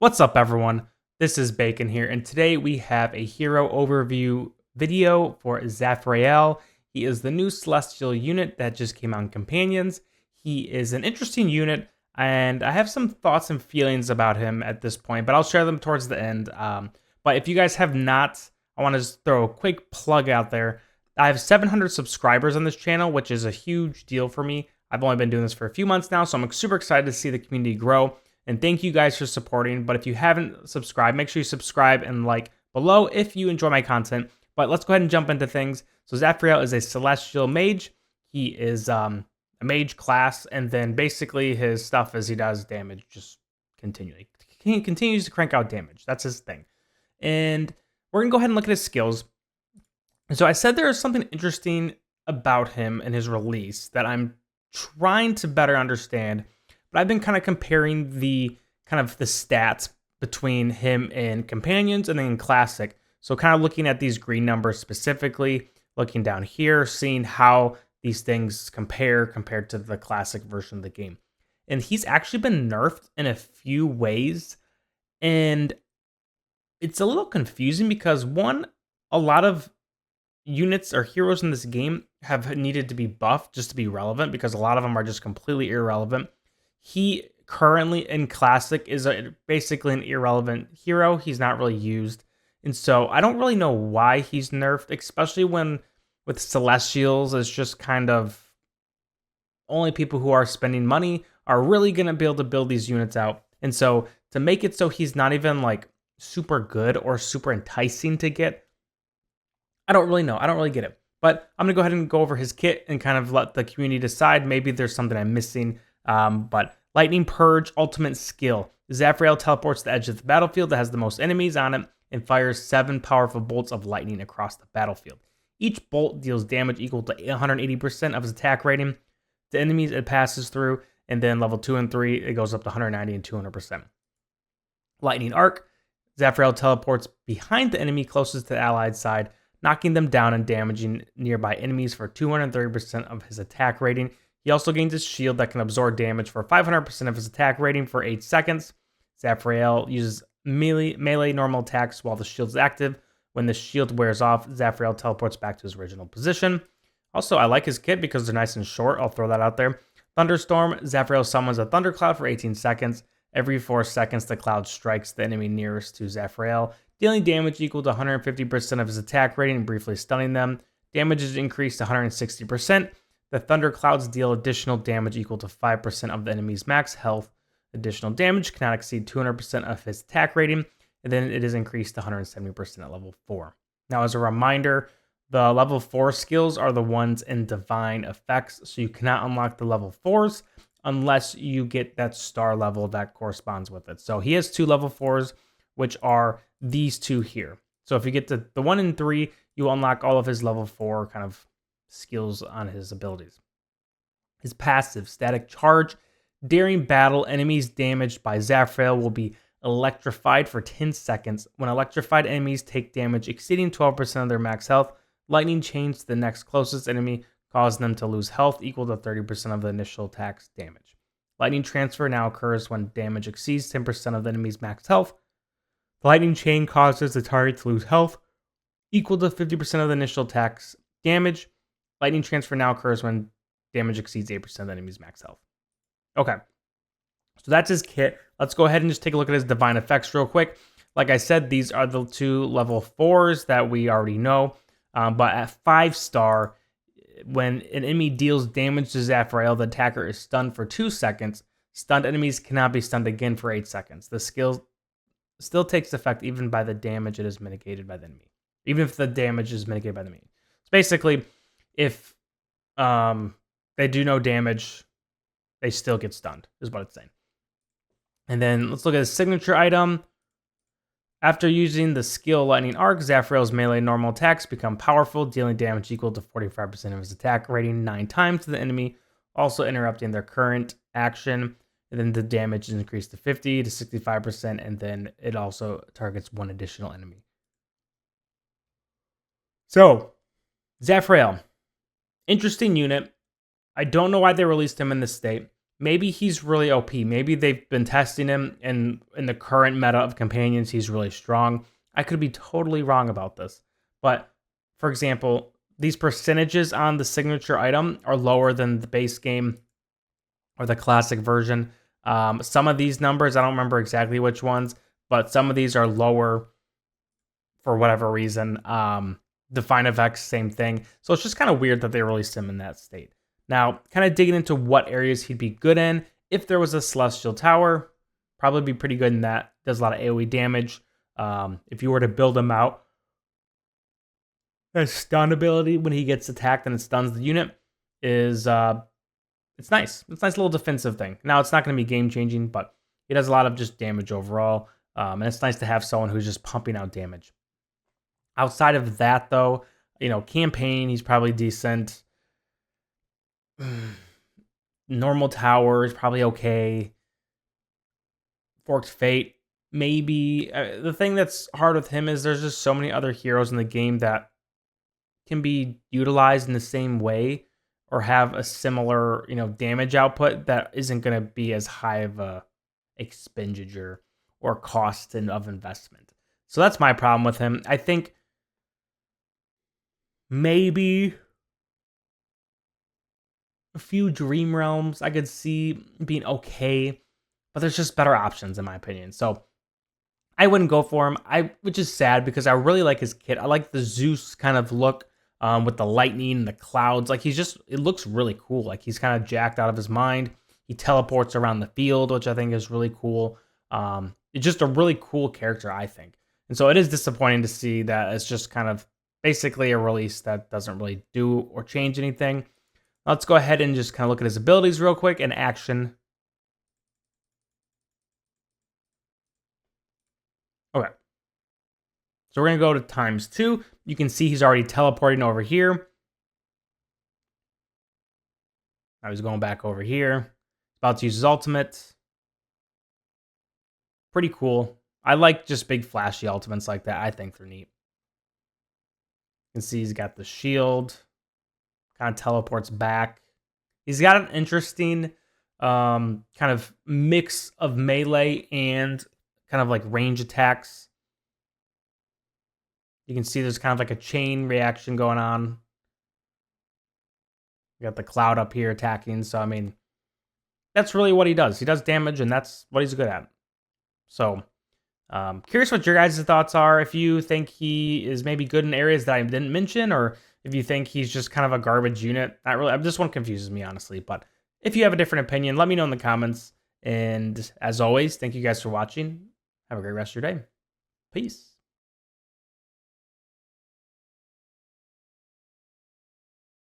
What's up, everyone? This is Bacon here, and today we have a hero overview video for Zaphrael. He is the new celestial unit that just came out in Companions. He is an interesting unit, and I have some thoughts and feelings about him at this point, but I'll share them towards the end. But if you guys have not, I want to just throw a quick plug out there. I have 700 subscribers on this channel, which is a huge deal for me. I've only been doing this for a few months now, so I'm super excited to see the community grow. And thank you guys for supporting. But if you haven't subscribed, make sure you subscribe and like below if you enjoy my content. But let's go ahead and jump into things. So Zaphrael is a celestial mage. He is a mage class, and then basically his stuff is he does damage just continually. He continues to crank out damage. That's his thing. And we're going to go ahead and look at his skills. So I said there is something interesting about him and his release that I'm trying to better understand. But I've been kind of comparing the stats between him and Companions and then in Classic. So kind of looking at these green numbers specifically, looking down here, seeing how these things compared to the Classic version of the game. And he's actually been nerfed in a few ways. And it's a little confusing because one, a lot of units or heroes in this game have needed to be buffed just to be relevant because a lot of them are just completely irrelevant. He currently in Classic is basically an irrelevant hero. He's not really used. And so I don't really know why he's nerfed, especially when with Celestials, it's just kind of only people who are spending money are really going to be able to build these units out. And so to make it so he's not even like super good or super enticing to get, I don't really know. I don't really get it. But I'm going to go ahead and go over his kit and kind of let the community decide. Maybe there's something I'm missing. But Lightning Purge ultimate skill. Zaphrael teleports to the edge of the battlefield that has the most enemies on it and fires 7 powerful bolts of lightning across the battlefield. Each bolt deals damage equal to 180% of his attack rating. The enemies it passes through, and then level 2 and 3, it goes up to 190 and 200%. Lightning Arc. Zaphrael teleports behind the enemy closest to the allied side, knocking them down and damaging nearby enemies for 230% of his attack rating. He also gains a shield that can absorb damage for 500% of his attack rating for 8 seconds. Zaphrael uses melee normal attacks while the shield is active. When the shield wears off, Zaphrael teleports back to his original position. Also, I like his kit because they're nice and short. I'll throw that out there. Thunderstorm. Zaphrael summons a thundercloud for 18 seconds. Every 4 seconds, the cloud strikes the enemy nearest to Zaphrael, dealing damage equal to 150% of his attack rating and briefly stunning them. Damage is increased to 160%. The thunder clouds deal additional damage equal to 5% of the enemy's max health. Additional damage cannot exceed 200% of his attack rating, and then it is increased to 170% at level 4. Now, as a reminder, the level 4 skills are the ones in divine effects, so you cannot unlock the level 4s unless you get that star level that corresponds with it. So he has 2 level 4s, which are these 2 here. So if you get to the 1 and 3, you unlock all of his level 4 kind of skills on his abilities. His passive, Static Charge. During battle, enemies damaged by Zaphrael will be electrified for 10 seconds. When electrified enemies take damage exceeding 12% of their max health, lightning chains to the next closest enemy, causing them to lose health equal to 30% of the initial attack's damage. Lightning transfer now occurs when damage exceeds 10% of the enemy's max health. The lightning chain causes the target to lose health equal to 50% of the initial attack's damage. Lightning transfer now occurs when damage exceeds 8% of the enemy's max health. Okay, so that's his kit. Let's go ahead and just take a look at his divine effects real quick. Like I said, these are the 2 level 4s that we already know. But at 5-star, when an enemy deals damage to Zaphrael, the attacker is stunned for 2 seconds. Stunned enemies cannot be stunned again for 8 seconds. The skill still takes effect even by the damage it is mitigated by the enemy. Even if the damage is mitigated by the enemy. So basically, if they do no damage, they still get stunned, is what it's saying. And then let's look at his signature item. After using the skill Lightning Arc, Zaphrael's melee normal attacks become powerful, dealing damage equal to 45% of his attack rating 9 times to the enemy, also interrupting their current action. And then the damage is increased to 50 to 65%, and then it also targets 1 additional enemy. So, Zaphrael, interesting unit. I don't know why they released him in this state. maybe he's really OP. Maybe they've been testing him, and in the current meta of companions, he's really strong. I could be totally wrong about this. But, for example, these percentages on the signature item are lower than the base game or the classic version. Some of these numbers, I don't remember exactly which ones, but some of these are lower for whatever reason. Define effects, same thing. So it's just kind of weird that they released him in that state. Now, kind of digging into what areas he'd be good in. If there was a Celestial Tower, probably be pretty good in that. Does a lot of AoE damage. If you were to build him out, his stun ability when he gets attacked and it stuns the unit is it's nice. It's a nice little defensive thing. Now, it's not going to be game changing, but it does a lot of just damage overall. And it's nice to have someone who's just pumping out damage. Outside of that, though, campaign, he's probably decent. Normal tower is probably okay. Forked Fate, maybe. The thing that's hard with him is there's just so many other heroes in the game that can be utilized in the same way or have a similar, damage output that isn't going to be as high of a expenditure or cost of investment. So that's my problem with him. I think maybe a few Dream Realms I could see being okay, but there's just better options in my opinion. So I wouldn't go for him. Which is sad because I really like his kit. I like the Zeus kind of look with the lightning and the clouds. Like it looks really cool. Like he's kind of jacked out of his mind. He teleports around the field, which I think is really cool. It's just a really cool character, I think. And so it is disappointing to see that it's just kind of basically a release that doesn't really do or change anything. Let's go ahead and just kind of look at his abilities real quick in action. Okay. So we're going to go to ×2. You can see he's already teleporting over here. Now he's going back over here. About to use his ultimate. Pretty cool. I like just big flashy ultimates like that. I think they're neat. You can see he's got the shield. Kind of teleports back. He's got an interesting kind of mix of melee and kind of like range attacks. You can see there's kind of like a chain reaction going on. You got the cloud up here attacking. So, I mean, that's really what he does. He does damage, and that's what he's good at. So, curious what your guys' thoughts are. If you think he is maybe good in areas that I didn't mention, or if you think he's just kind of a garbage unit. Not really. This one confuses me, honestly. But if you have a different opinion, let me know in the comments. And as always, thank you guys for watching. Have a great rest of your day. Peace.